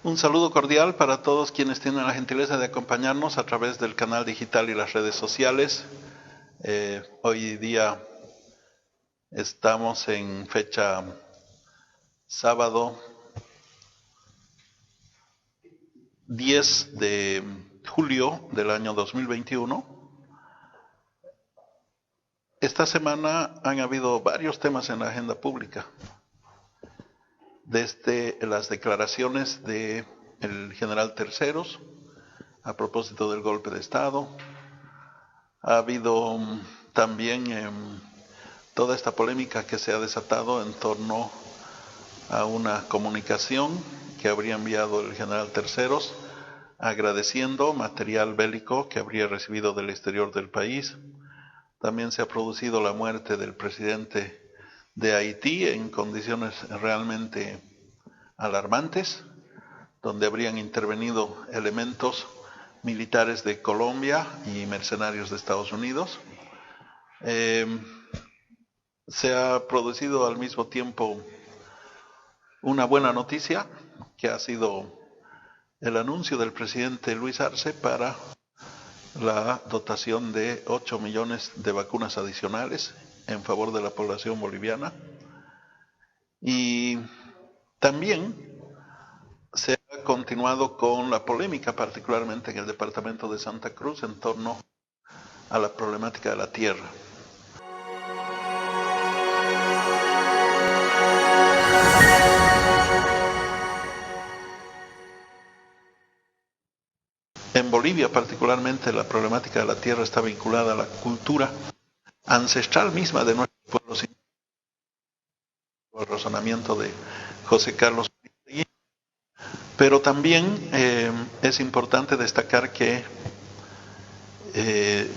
Un saludo cordial para todos quienes tienen la gentileza de acompañarnos a través del canal digital y las redes sociales. Hoy día estamos en fecha sábado 10 de julio del año 2021. Esta semana han habido varios temas en la agenda pública. Desde las declaraciones del general Terceros a propósito del golpe de Estado, ha habido también toda esta polémica que se ha desatado en torno a una comunicación que habría enviado el general Terceros agradeciendo material bélico que habría recibido del exterior del país. También se ha producido la muerte del presidente de Haití en condiciones realmente alarmantes, donde habrían intervenido elementos militares de Colombia y mercenarios de Estados Unidos. Se ha producido al mismo tiempo una buena noticia, que ha sido el anuncio del presidente Luis Arce para la dotación de 8 millones de vacunas adicionales en favor de la población boliviana. Y también se ha continuado con la polémica, particularmente en el departamento de Santa Cruz, en torno a la problemática de la tierra. En Bolivia, particularmente, la problemática de la tierra está vinculada a la cultura ancestral misma de nuestros pueblos, el razonamiento de José Carlos. Pero también es importante destacar que de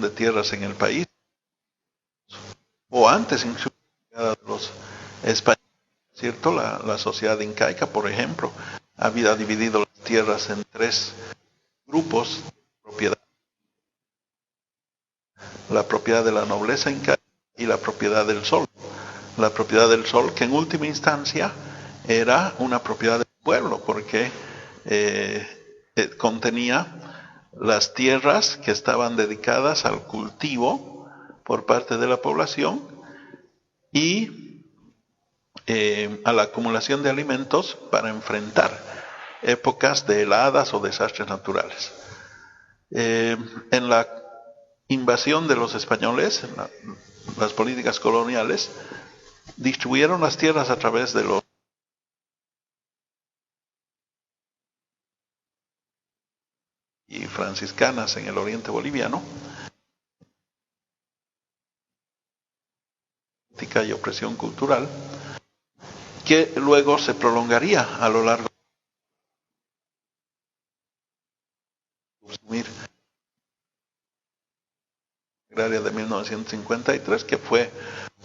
tierras en el país, o antes incluso de los españoles, ¿cierto? La sociedad incaica, por ejemplo, había dividido las tierras en 3 grupos de propiedad: la propiedad de la nobleza incaica y la propiedad del sol. La propiedad del sol, que en última instancia era una propiedad del pueblo, porque contenía las tierras que estaban dedicadas al cultivo por parte de la población y a la acumulación de alimentos para enfrentar épocas de heladas o desastres naturales. En la invasión de los españoles, las políticas coloniales distribuyeron las tierras a través de los y franciscanas en el oriente boliviano, y opresión cultural, que luego se prolongaría a lo largo de la agraria de 1953, que fue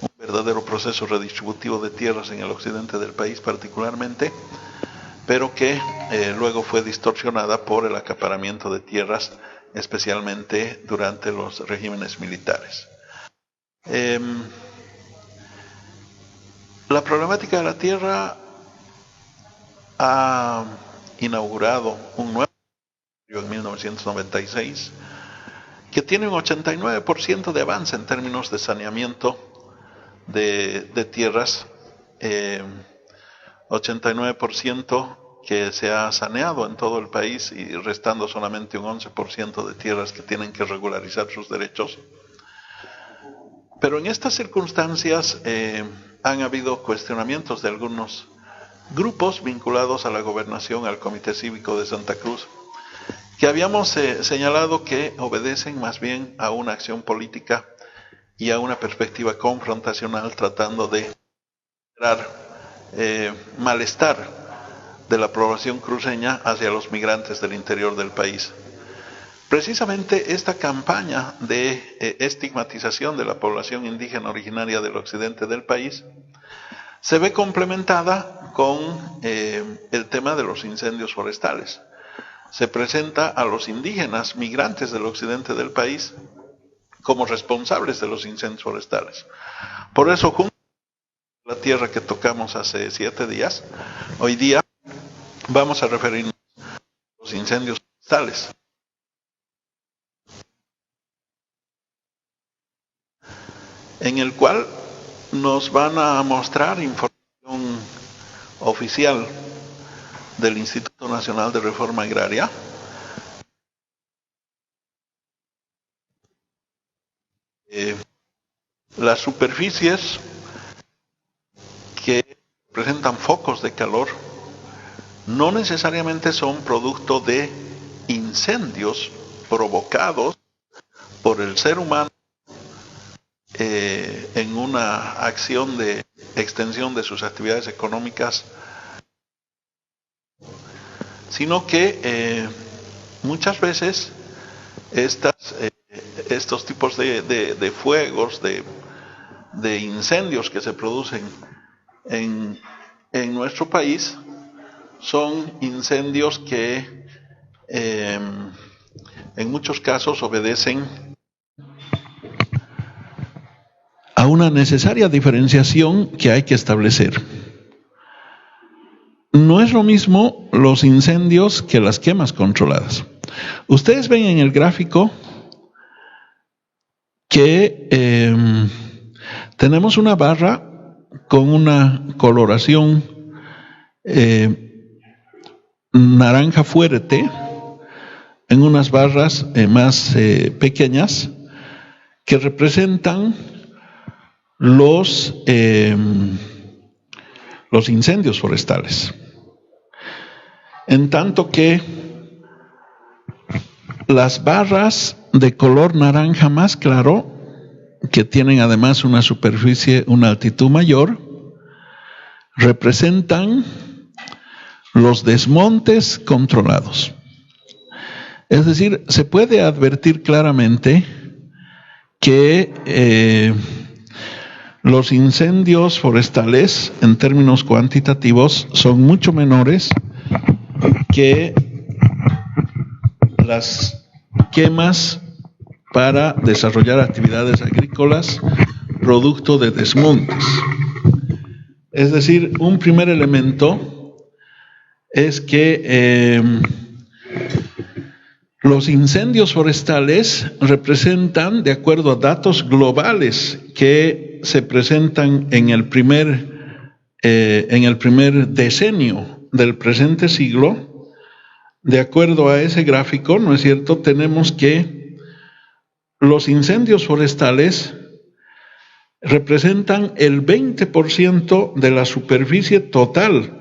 un verdadero proceso redistributivo de tierras en el occidente del país particularmente, pero que luego fue distorsionada por el acaparamiento de tierras, especialmente durante los regímenes militares. La problemática de la tierra ha inaugurado un nuevo en 1996 que tiene un 89% de avance en términos de saneamiento de tierras, 89% que se ha saneado en todo el país y restando solamente un 11% de tierras que tienen que regularizar sus derechos. Pero en estas circunstancias han habido cuestionamientos de algunos grupos vinculados a la gobernación, al Comité Cívico de Santa Cruz, que habíamos señalado que obedecen más bien a una acción política y a una perspectiva confrontacional, tratando de generar malestar de la población cruceña hacia los migrantes del interior del país. Precisamente esta campaña de estigmatización de la población indígena originaria del occidente del país se ve complementada con el tema de los incendios forestales. Se presenta a los indígenas migrantes del occidente del país como responsables de los incendios forestales. Por eso, junto a la tierra que tocamos hace 7 días, hoy día vamos a referirnos a los incendios forestales. En el cual nos van a mostrar información oficial del Instituto Nacional de Reforma Agraria, las superficies que presentan focos de calor no necesariamente son producto de incendios provocados por el ser humano en una acción de extensión de sus actividades económicas, sino que muchas veces estos tipos de fuegos, de incendios que se producen en nuestro país, son incendios que en muchos casos obedecen a una necesaria diferenciación que hay que establecer. No es lo mismo los incendios que las quemas controladas. Ustedes ven en el gráfico que tenemos una barra con una coloración naranja fuerte en unas barras más pequeñas que representan los incendios forestales. En tanto que las barras de color naranja más claro, que tienen además una superficie, una altitud mayor, representan los desmontes controlados. Es decir, se puede advertir claramente que los incendios forestales, en términos cuantitativos, son mucho menores que las quemas para desarrollar actividades agrícolas producto de desmontes. Es decir, un primer elemento es que los incendios forestales representan, de acuerdo a datos globales que se presentan en el primer decenio del presente siglo, de acuerdo a ese gráfico, ¿no es cierto?, tenemos que los incendios forestales representan el 20% de la superficie total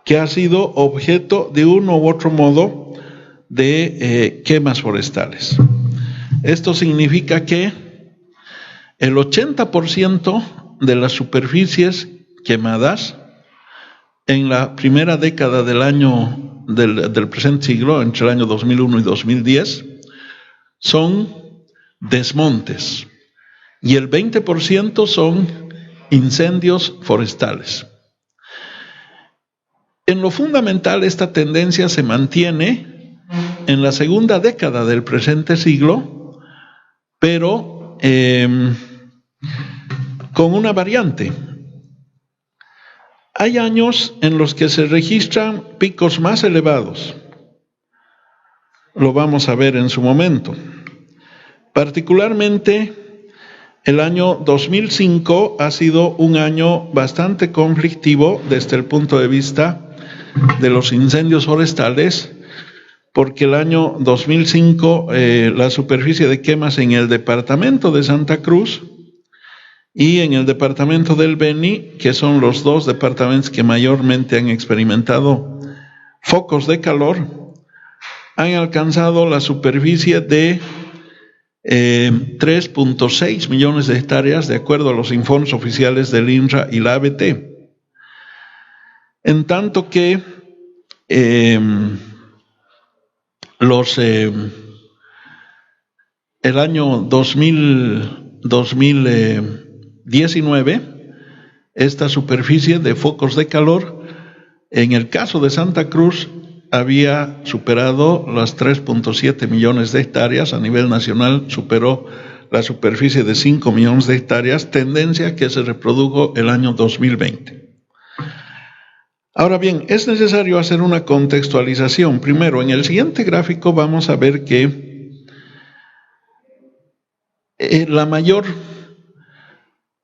que ha sido objeto de uno u otro modo de quemas forestales. Esto significa que el 80% de las superficies quemadas en la primera década del presente siglo, entre el año 2001 y 2010, son desmontes, y el 20% son incendios forestales. En lo fundamental, esta tendencia se mantiene en la segunda década del presente siglo, pero con una variante. Hay años en los que se registran picos más elevados. Lo vamos a ver en su momento. Particularmente, el año 2005 ha sido un año bastante conflictivo desde el punto de vista de los incendios forestales, porque el año 2005 la superficie de quemas en el departamento de Santa Cruz y en el departamento del Beni, que son los dos departamentos que mayormente han experimentado focos de calor, han alcanzado la superficie de 3.6 millones de hectáreas, de acuerdo a los informes oficiales del INRA y la ABT. En tanto que el año 2019, esta superficie de focos de calor, en el caso de Santa Cruz, había superado las 3.7 millones de hectáreas, a nivel nacional superó la superficie de 5 millones de hectáreas, tendencia que se reprodujo el año 2020. Ahora bien, es necesario hacer una contextualización. Primero, en el siguiente gráfico vamos a ver que la mayor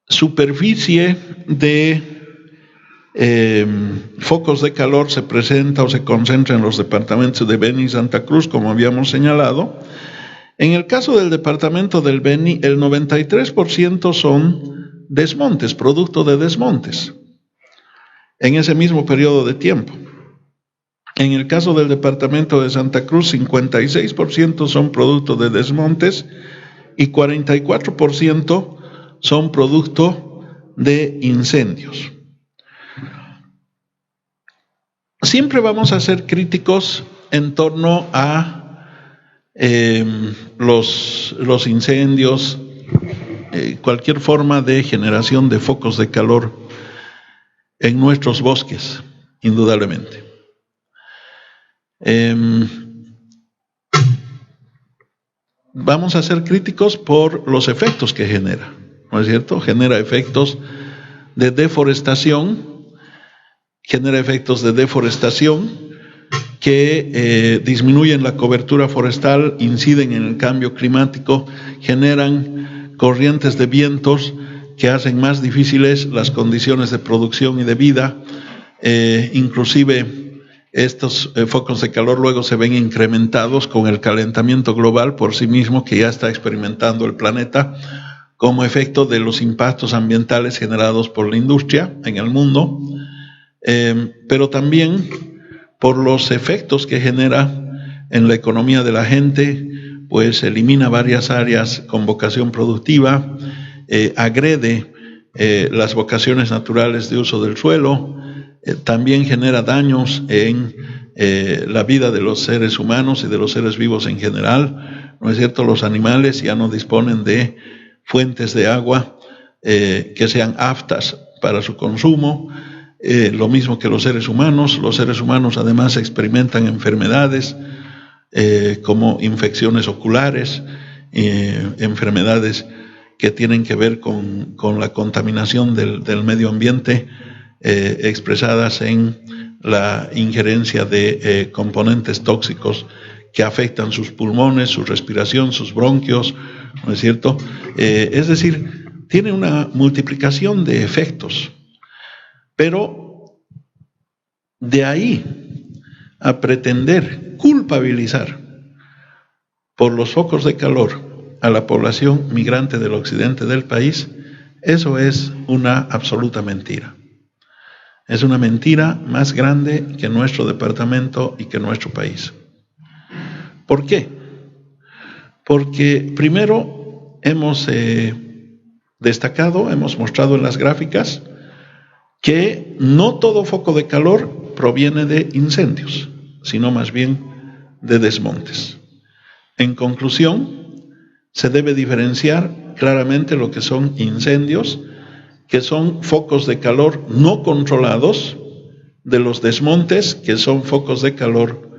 superficie de focos de calor se presenta o se concentra en los departamentos de Beni y Santa Cruz, como habíamos señalado. En el caso del departamento del Beni, el 93% son desmontes, producto de desmontes, en ese mismo periodo de tiempo. En el caso del departamento de Santa Cruz, 56% son producto de desmontes y 44% son producto de incendios. Siempre vamos a ser críticos en torno a los incendios, cualquier forma de generación de focos de calor en nuestros bosques, indudablemente. Vamos a ser críticos por los efectos que genera, ¿no es cierto? Genera efectos de deforestación, que disminuyen la cobertura forestal, inciden en el cambio climático, generan corrientes de vientos que hacen más difíciles las condiciones de producción y de vida. Inclusive estos focos de calor luego se ven incrementados con el calentamiento global por sí mismo que ya está experimentando el planeta como efecto de los impactos ambientales generados por la industria en el mundo, pero también por los efectos que genera en la economía de la gente, pues elimina varias áreas con vocación productiva, agrede las vocaciones naturales de uso del suelo, también genera daños en la vida de los seres humanos y de los seres vivos en general, ¿no es cierto? Los animales ya no disponen de fuentes de agua que sean aptas para su consumo. Lo mismo que los seres humanos además experimentan enfermedades como infecciones oculares, enfermedades que tienen que ver con la contaminación del medio ambiente, expresadas en la injerencia de componentes tóxicos que afectan sus pulmones, su respiración, sus bronquios, ¿no es cierto? Es decir, tiene una multiplicación de efectos. Pero de ahí a pretender culpabilizar por los focos de calor a la población migrante del occidente del país, eso es una absoluta mentira. Es una mentira más grande que nuestro departamento y que nuestro país. ¿Por qué? Porque primero hemos destacado, hemos mostrado en las gráficas, que no todo foco de calor proviene de incendios, sino más bien de desmontes. En conclusión, se debe diferenciar claramente lo que son incendios, que son focos de calor no controlados, de los desmontes, que son focos de calor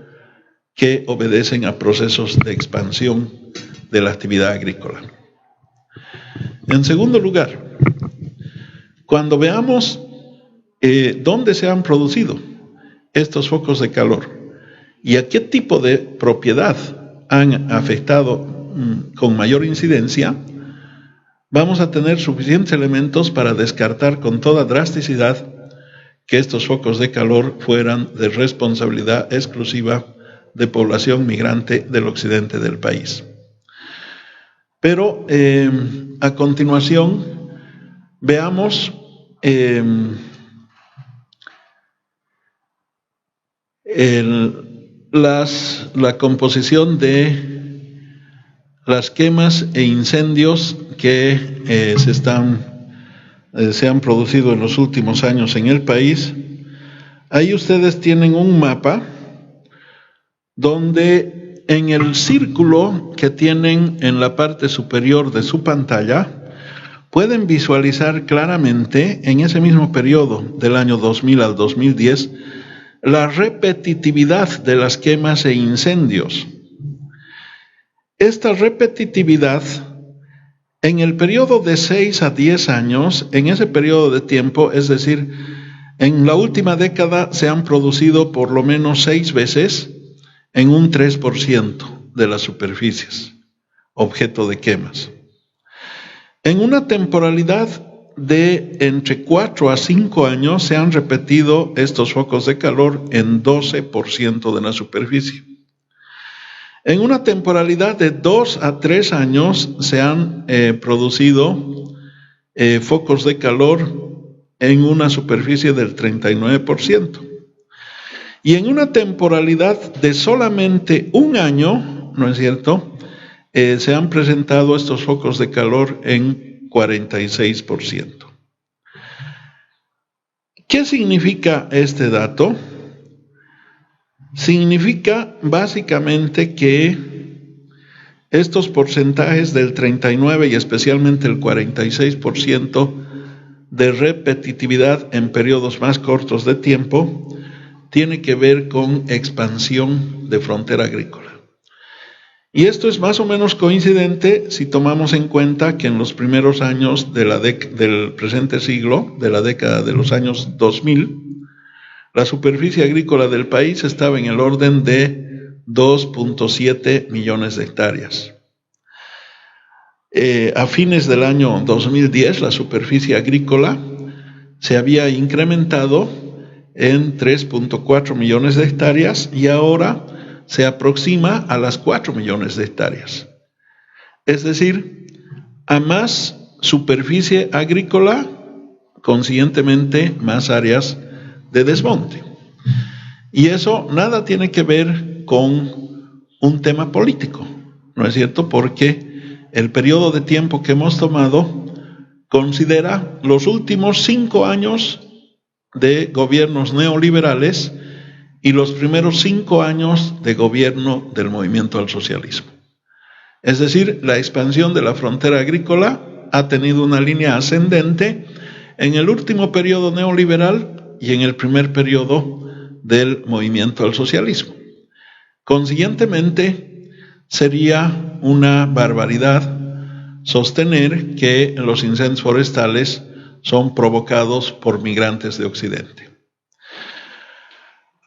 que obedecen a procesos de expansión de la actividad agrícola. En segundo lugar, cuando veamos dónde se han producido estos focos de calor y a qué tipo de propiedad han afectado con mayor incidencia, vamos a tener suficientes elementos para descartar con toda drasticidad que estos focos de calor fueran de responsabilidad exclusiva de población migrante del occidente del país. Pero a continuación veamos la composición de las quemas e incendios que se han producido en los últimos años en el país. Ahí ustedes tienen un mapa donde en el círculo que tienen en la parte superior de su pantalla pueden visualizar claramente en ese mismo periodo del año 2000 al 2010 la repetitividad de las quemas e incendios. Esta repetitividad En el periodo de 6 a 10 años, en ese periodo de tiempo, es decir, en la última década se han producido por lo menos 6 veces en un 3% de las superficies objeto de quemas. En una temporalidad de entre 4 a 5 años se han repetido estos focos de calor en 12% de la superficie. En una temporalidad de 2 a 3 años se han producido focos de calor en una superficie del 39%. Y en una temporalidad de solamente un año, ¿no es cierto?, se han presentado estos focos de calor en 46%. ¿Qué significa este dato? Significa básicamente que estos porcentajes del 39 y especialmente el 46% de repetitividad en periodos más cortos de tiempo tiene que ver con expansión de frontera agrícola. Y esto es más o menos coincidente si tomamos en cuenta que en los primeros años de del presente siglo, de la década de los años 2000, la superficie agrícola del país estaba en el orden de 2.7 millones de hectáreas. A fines del año 2010, la superficie agrícola se había incrementado en 3.4 millones de hectáreas y ahora se aproxima a las 4 millones de hectáreas. Es decir, a más superficie agrícola, consiguientemente más áreas de desmonte. Y eso nada tiene que ver con un tema político, ¿no es cierto? Porque el periodo de tiempo que hemos tomado considera los últimos 5 años de gobiernos neoliberales y los primeros 5 años de gobierno del movimiento al socialismo. Es decir, la expansión de la frontera agrícola ha tenido una línea ascendente en el último periodo neoliberal y en el primer periodo del movimiento al socialismo. Consiguientemente, sería una barbaridad sostener que los incendios forestales son provocados por migrantes de Occidente.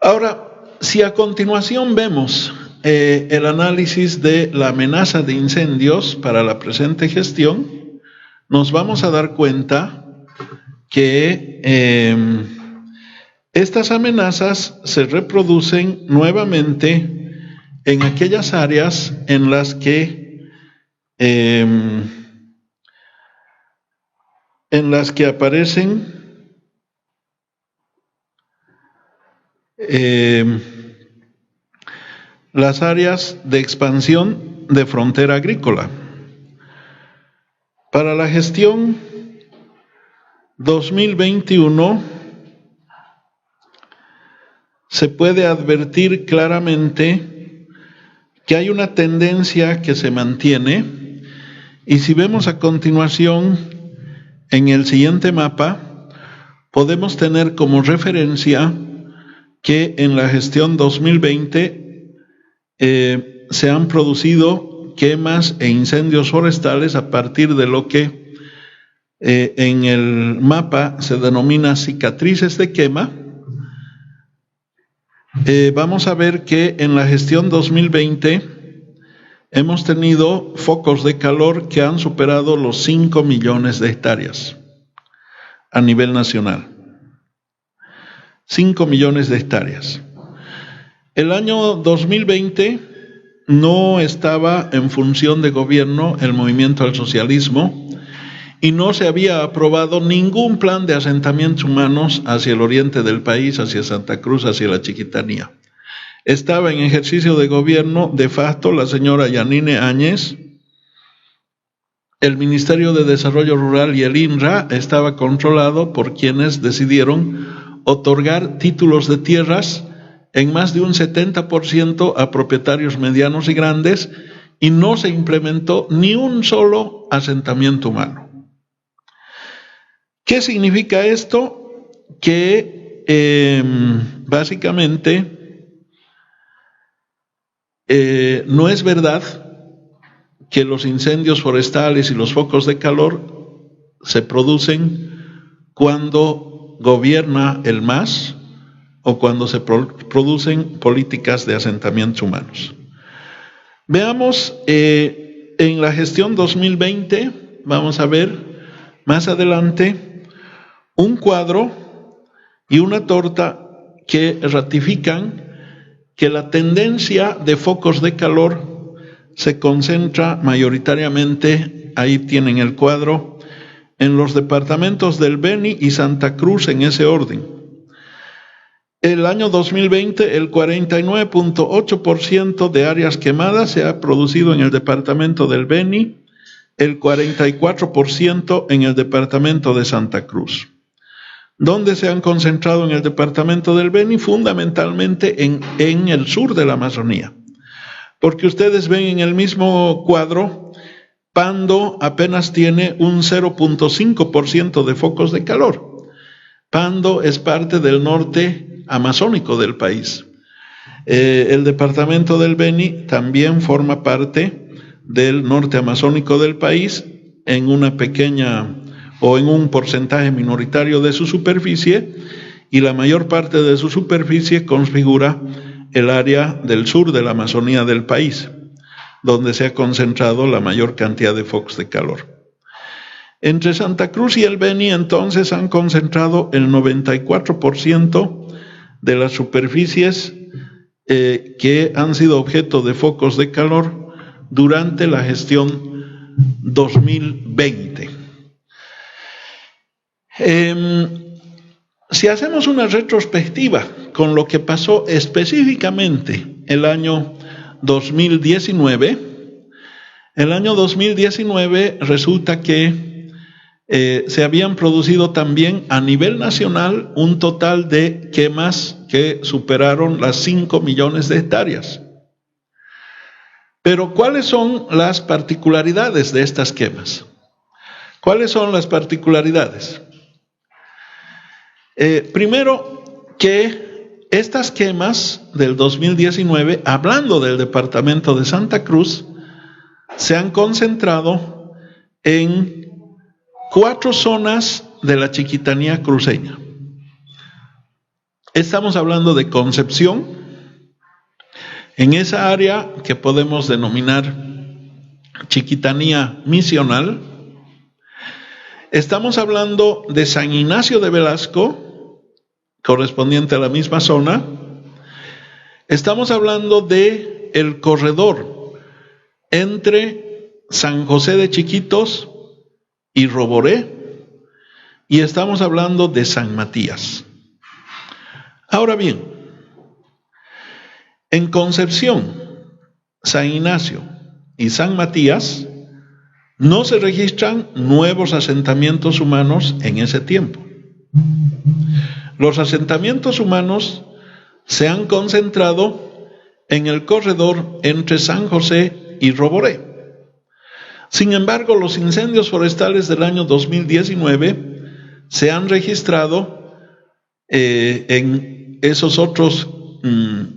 Ahora, si a continuación vemos el análisis de la amenaza de incendios para la presente gestión, nos vamos a dar cuenta que estas amenazas se reproducen nuevamente en aquellas áreas en las que aparecen las áreas de expansión de frontera agrícola. Para la gestión 2021 se puede advertir claramente que hay una tendencia que se mantiene, y si vemos a continuación en el siguiente mapa, podemos tener como referencia que en la gestión 2020 se han producido quemas e incendios forestales a partir de lo que en el mapa se denomina cicatrices de quema. Vamos a ver que en la gestión 2020 hemos tenido focos de calor que han superado los 5 millones de hectáreas a nivel nacional. 5 millones de hectáreas. El año 2020 no estaba en función de gobierno el movimiento al socialismo y no se había aprobado ningún plan de asentamientos humanos hacia el oriente del país, hacia Santa Cruz, hacia la Chiquitanía. Estaba en ejercicio de gobierno de facto la señora Yanine Áñez. El Ministerio de Desarrollo Rural y el INRA estaba controlado por quienes decidieron otorgar títulos de tierras en más de un 70% a propietarios medianos y grandes, y no se implementó ni un solo asentamiento humano. ¿Qué significa esto? Que básicamente no es verdad que los incendios forestales y los focos de calor se producen cuando gobierna el MAS o cuando se producen políticas de asentamientos humanos. Veamos en la gestión 2020, vamos a ver más adelante un cuadro y una torta que ratifican que la tendencia de focos de calor se concentra mayoritariamente, ahí tienen el cuadro, en los departamentos del Beni y Santa Cruz en ese orden. El año 2020, el 49.8% de áreas quemadas se ha producido en el departamento del Beni, el 44% en el departamento de Santa Cruz. ¿Dónde se han concentrado en el departamento del Beni? Fundamentalmente en el sur de la Amazonía. Porque ustedes ven en el mismo cuadro, Pando apenas tiene un 0.5% de focos de calor. Pando es parte del norte amazónico del país. El departamento del Beni también forma parte del norte amazónico del país en una pequeña o en un porcentaje minoritario de su superficie, y la mayor parte de su superficie configura el área del sur de la Amazonía del país, donde se ha concentrado la mayor cantidad de focos de calor. Entre Santa Cruz y el Beni, entonces, han concentrado el 94% de las superficies que han sido objeto de focos de calor durante la gestión 2020. Si hacemos una retrospectiva con lo que pasó específicamente el año 2019, resulta que se habían producido también a nivel nacional un total de quemas que superaron las 5 millones de hectáreas. Pero ¿cuáles son las particularidades de estas quemas? ¿Cuáles son las particularidades? Primero, que estas quemas del 2019, hablando del departamento de Santa Cruz, se han concentrado en 4 zonas de la Chiquitanía cruceña. Estamos hablando de Concepción, en esa área que podemos denominar Chiquitanía misional. Estamos hablando de San Ignacio de Velasco, correspondiente a la misma zona. Estamos hablando de el corredor entre San José de Chiquitos y Roboré, y estamos hablando de San Matías. Ahora bien, en Concepción, San Ignacio y San Matías no se registran nuevos asentamientos humanos en ese tiempo. Los asentamientos humanos se han concentrado en el corredor entre San José y Roboré. Sin embargo, los incendios forestales del año 2019 se han registrado en esos otros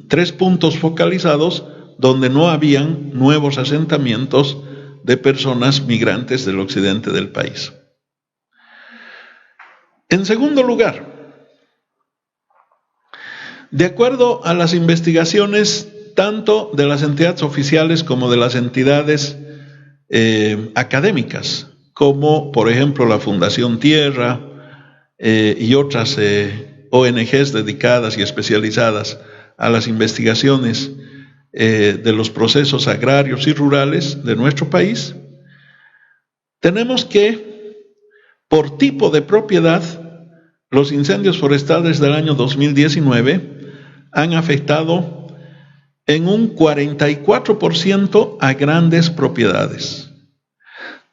3 puntos focalizados donde no habían nuevos asentamientos de personas migrantes del occidente del país. En segundo lugar, de acuerdo a las investigaciones tanto de las entidades oficiales como de las entidades académicas, como por ejemplo la Fundación Tierra y otras ONGs dedicadas y especializadas a las investigaciones de los procesos agrarios y rurales de nuestro país, tenemos que, por tipo de propiedad, los incendios forestales del año 2019 han afectado en un 44% a grandes propiedades,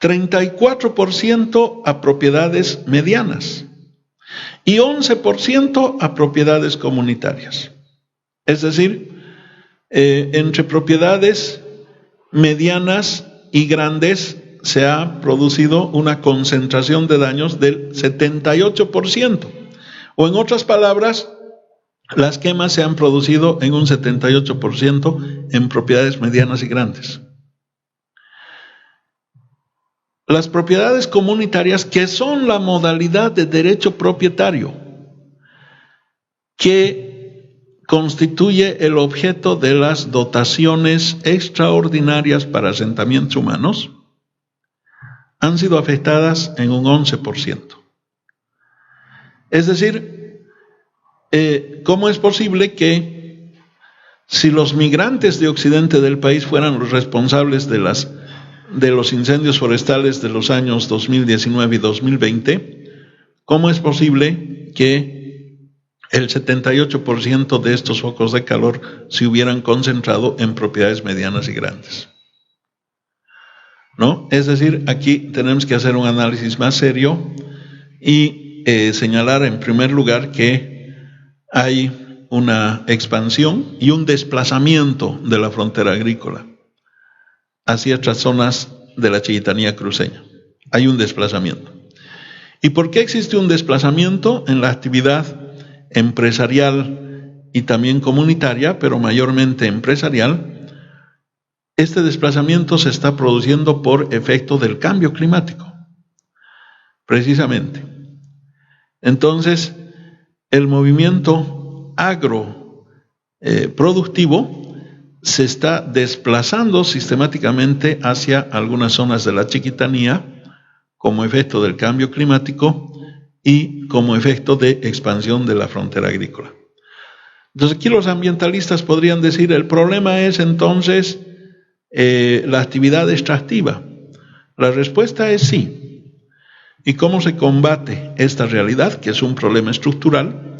34% a propiedades medianas y 11% a propiedades comunitarias. Es decir, entre propiedades medianas y grandes se ha producido una concentración de daños del 78%, o en otras palabras, las quemas se han producido en un 78% en propiedades medianas y grandes. las propiedades comunitarias, que son la modalidad de derecho propietario que constituye el objeto de las dotaciones extraordinarias para asentamientos humanos, han sido afectadas en un 11%. Es decir, ¿cómo es posible que si los migrantes de occidente del país fueran los responsables de los incendios forestales de los años 2019 y 2020, cómo es posible que el 78% de estos focos de calor se hubieran concentrado en propiedades medianas y grandes? ¿No? Es decir, aquí tenemos que hacer un análisis más serio y señalar en primer lugar que hay una expansión y un desplazamiento de la frontera agrícola hacia otras zonas de la Chiquitanía cruceña. Hay un desplazamiento. ¿Y por qué existe un desplazamiento en la actividad empresarial y también comunitaria, pero mayormente empresarial? Este desplazamiento se está produciendo por efecto del cambio climático, precisamente. Entonces, el movimiento agroproductivo se está desplazando sistemáticamente hacia algunas zonas de la Chiquitanía como efecto del cambio climático y como efecto de expansión de la frontera agrícola. Entonces, aquí los ambientalistas podrían decir, el problema es entonces la actividad extractiva. La respuesta es sí. ¿Y cómo se combate esta realidad, que es un problema estructural?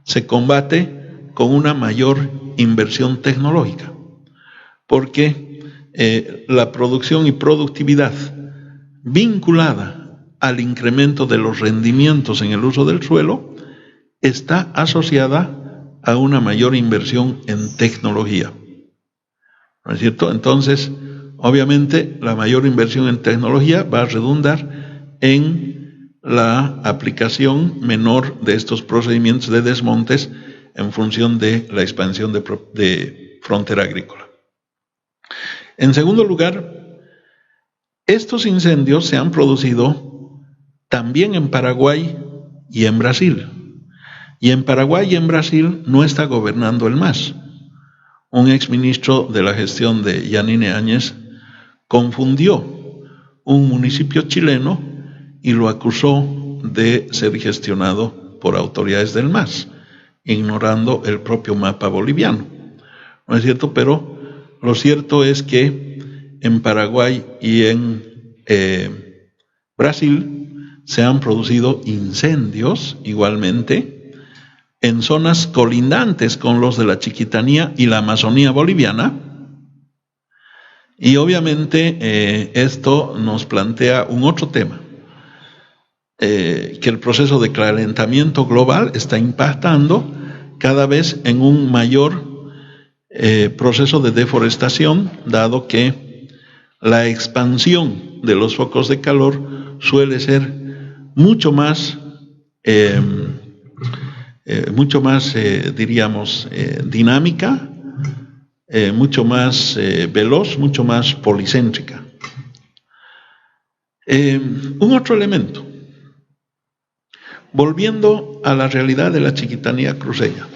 Se combate con una mayor inversión tecnológica, porque la producción y productividad vinculada al incremento de los rendimientos en el uso del suelo está asociada a una mayor inversión en tecnología. ¿No es cierto? Entonces, obviamente, la mayor inversión en tecnología va a redundar en la aplicación menor de estos procedimientos de desmontes en función de la expansión de frontera agrícola. En segundo lugar, estos incendios se han producido también en Paraguay y en Brasil. Y en Paraguay y en Brasil no está gobernando el MAS. Un exministro de la gestión de Yanine Áñez confundió un municipio chileno y lo acusó de ser gestionado por autoridades del MAS, ignorando el propio mapa boliviano. ¿No es cierto? Pero lo cierto es que en Paraguay y en Brasil se han producido incendios igualmente en zonas colindantes con los de la Chiquitanía y la Amazonía boliviana, y obviamente esto nos plantea un otro tema, que el proceso de calentamiento global está impactando cada vez en un mayor proceso de deforestación, dado que la expansión de los focos de calor suele ser mucho más dinámica, mucho más veloz, mucho más policéntrica. Un otro elemento, volviendo a la realidad de la Chiquitanía cruceña,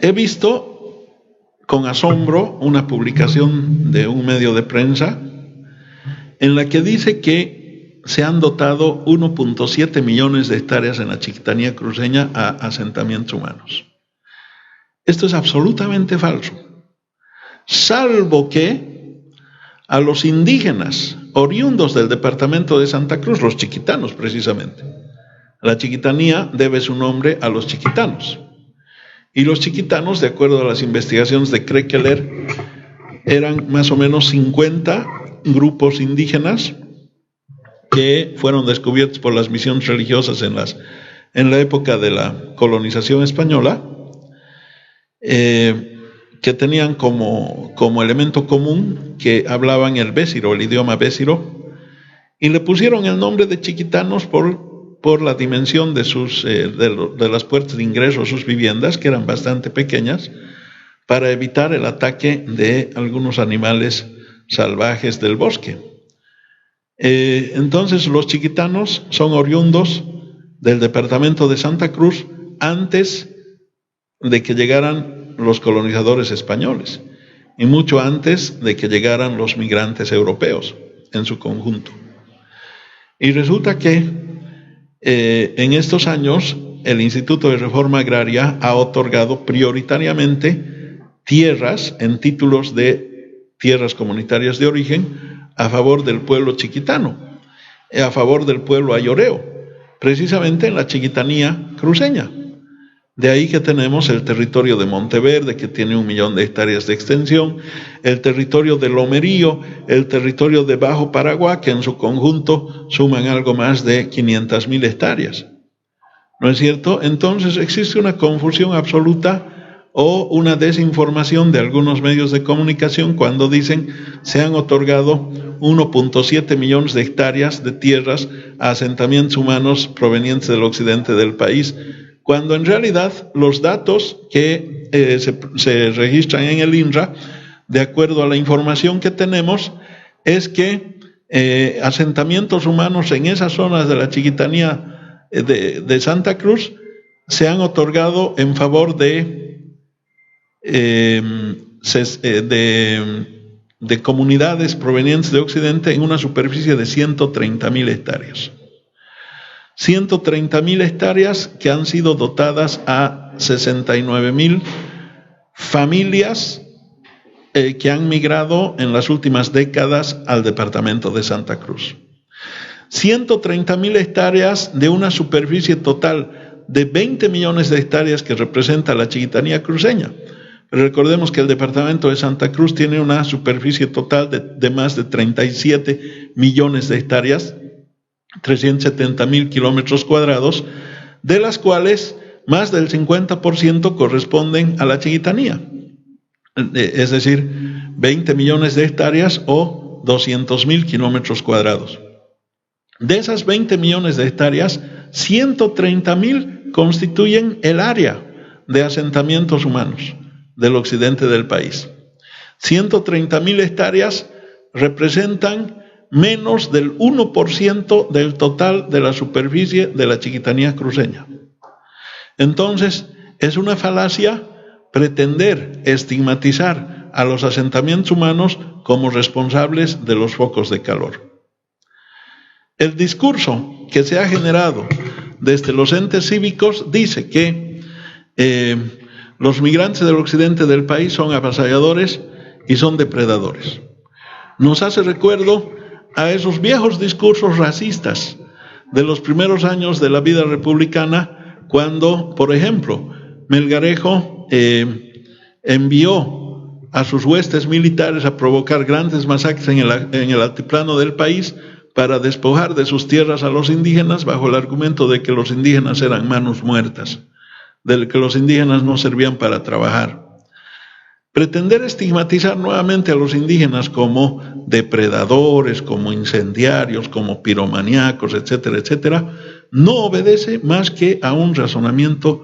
he visto con asombro una publicación de un medio de prensa en la que dice que se han dotado 1.7 millones de hectáreas en la Chiquitanía cruceña a asentamientos humanos. Esto es absolutamente falso, salvo que a los indígenas oriundos del departamento de Santa Cruz, los chiquitanos precisamente. La Chiquitanía debe su nombre a los chiquitanos. Y los chiquitanos, de acuerdo a las investigaciones de Krekeler, eran más o menos 50 grupos indígenas que fueron descubiertos por las misiones religiosas en la época de la colonización española, que tenían como elemento común que hablaban el bésiro, el idioma bésiro, y le pusieron el nombre de chiquitanos por la dimensión de las puertas de ingreso a sus viviendas, que eran bastante pequeñas, para evitar el ataque de algunos animales salvajes del bosque. Entonces los chiquitanos son oriundos del departamento de Santa Cruz antes de que llegaran los colonizadores españoles y mucho antes de que llegaran los migrantes europeos en su conjunto. Y resulta que en estos años el Instituto de Reforma Agraria ha otorgado prioritariamente tierras en títulos de tierras comunitarias de origen a favor del pueblo chiquitano, a favor del pueblo ayoreo, precisamente en la chiquitanía cruceña. De ahí que tenemos el territorio de Monteverde, que tiene 1 millón de hectáreas de extensión, el territorio de Lomerío, el territorio de Bajo Paraguay, que en su conjunto suman algo más de 500.000 hectáreas. ¿No es cierto? Entonces existe una confusión absoluta o una desinformación de algunos medios de comunicación cuando dicen se han otorgado 1.7 millones de hectáreas de tierras a asentamientos humanos provenientes del occidente del país, cuando en realidad los datos que se registran en el INRA, de acuerdo a la información que tenemos, es que asentamientos humanos en esas zonas de la chiquitanía de Santa Cruz se han otorgado en favor de comunidades provenientes de Occidente en una superficie de 130.000 hectáreas. 130.000 hectáreas que han sido dotadas a 69.000 familias que han migrado en las últimas décadas al departamento de Santa Cruz. 130.000 hectáreas de una superficie total de 20 millones de hectáreas que representa la chiquitanía cruceña. Pero recordemos que el departamento de Santa Cruz tiene una superficie total de más de 37 millones de hectáreas, 370.000 kilómetros cuadrados, de las cuales más del 50% corresponden a la chiquitanía, es decir, 20 millones de hectáreas o 200.000 kilómetros cuadrados. De esas 20 millones de hectáreas, 130.000 constituyen el área de asentamientos humanos del occidente del país. 130.000 hectáreas representan menos del 1% del total de la superficie de la chiquitanía cruceña. Entonces, es una falacia pretender estigmatizar a los asentamientos humanos como responsables de los focos de calor. El discurso que se ha generado desde los entes cívicos dice que los migrantes del occidente del país son avasalladores y son depredadores. Nos hace recuerdo a esos viejos discursos racistas de los primeros años de la vida republicana, cuando, por ejemplo, Melgarejo envió a sus huestes militares a provocar grandes masacres en el altiplano del país para despojar de sus tierras a los indígenas bajo el argumento de que los indígenas eran manos muertas, de que los indígenas no servían para trabajar. Pretender estigmatizar nuevamente a los indígenas como depredadores, como incendiarios, como piromaníacos, etcétera, etcétera, no obedece más que a un razonamiento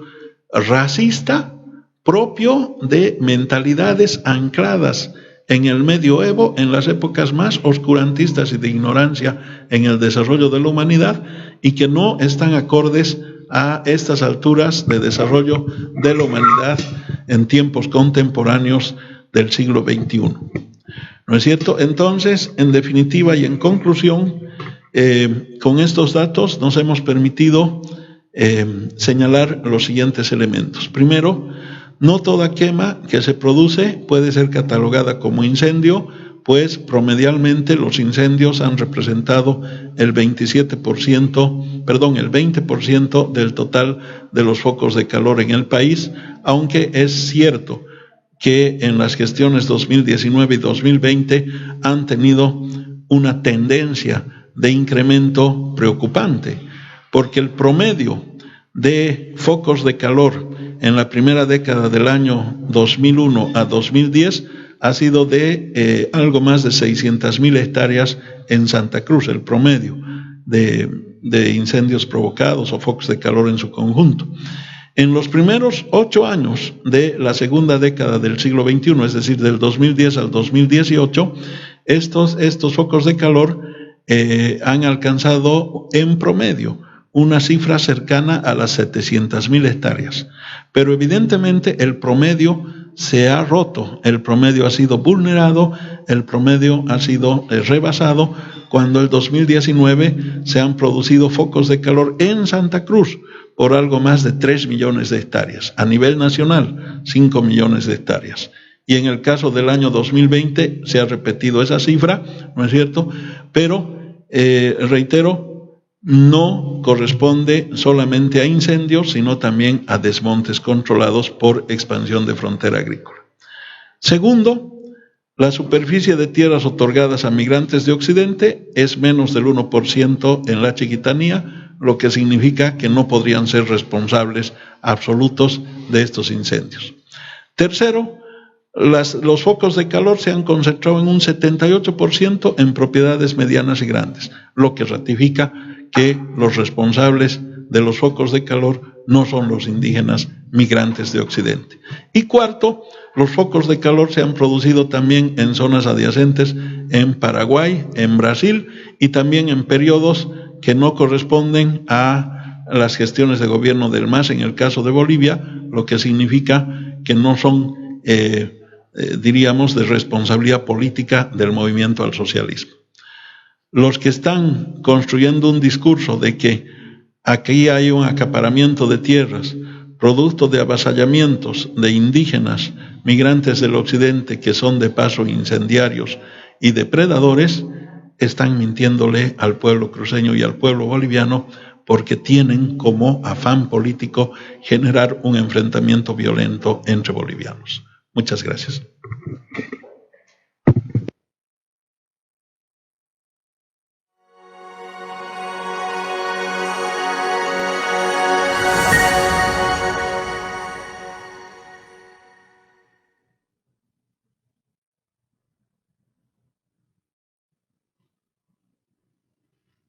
racista propio de mentalidades ancladas en el medioevo, en las épocas más oscurantistas y de ignorancia en el desarrollo de la humanidad, y que no están acordes a estas alturas de desarrollo de la humanidad en tiempos contemporáneos del siglo XXI. ¿No es cierto? Entonces, en definitiva y en conclusión, con estos datos nos hemos permitido señalar los siguientes elementos. Primero, no toda quema que se produce puede ser catalogada como incendio, pues promedialmente los incendios han representado el 20% del total de los focos de calor en el país, aunque es cierto que en las gestiones 2019 y 2020 han tenido una tendencia de incremento preocupante, porque el promedio de focos de calor en la primera década del año 2001 a 2010 ha sido de algo más de 600.000 hectáreas en Santa Cruz, el promedio de incendios provocados o focos de calor en su conjunto. En los primeros 8 años de la segunda década del siglo XXI, es decir, del 2010 al 2018, estos focos de calor han alcanzado en promedio una cifra cercana a las 700.000 hectáreas. Pero evidentemente el promedio se ha roto, el promedio ha sido vulnerado, el promedio ha sido rebasado cuando el 2019 se han producido focos de calor en Santa Cruz por algo más de 3 millones de hectáreas. A nivel nacional, 5 millones de hectáreas. Y en el caso del año 2020 se ha repetido esa cifra, ¿no es cierto? Pero, reitero, no corresponde solamente a incendios, sino también a desmontes controlados por expansión de frontera agrícola. Segundo, la superficie de tierras otorgadas a migrantes de Occidente es menos del 1% en la Chiquitanía, lo que significa que no podrían ser responsables absolutos de estos incendios. Tercero, los focos de calor se han concentrado en un 78% en propiedades medianas y grandes, lo que ratifica que los responsables de los focos de calor no son los indígenas migrantes de Occidente. Y cuarto, los focos de calor se han producido también en zonas adyacentes en Paraguay, en Brasil y también en periodos que no corresponden a las gestiones de gobierno del MAS en el caso de Bolivia, lo que significa que no son, diríamos, de responsabilidad política del movimiento al socialismo. Los que están construyendo un discurso de que aquí hay un acaparamiento de tierras, producto de avasallamientos de indígenas migrantes del occidente que son de paso incendiarios y depredadores, están mintiéndole al pueblo cruceño y al pueblo boliviano porque tienen como afán político generar un enfrentamiento violento entre bolivianos. Muchas gracias.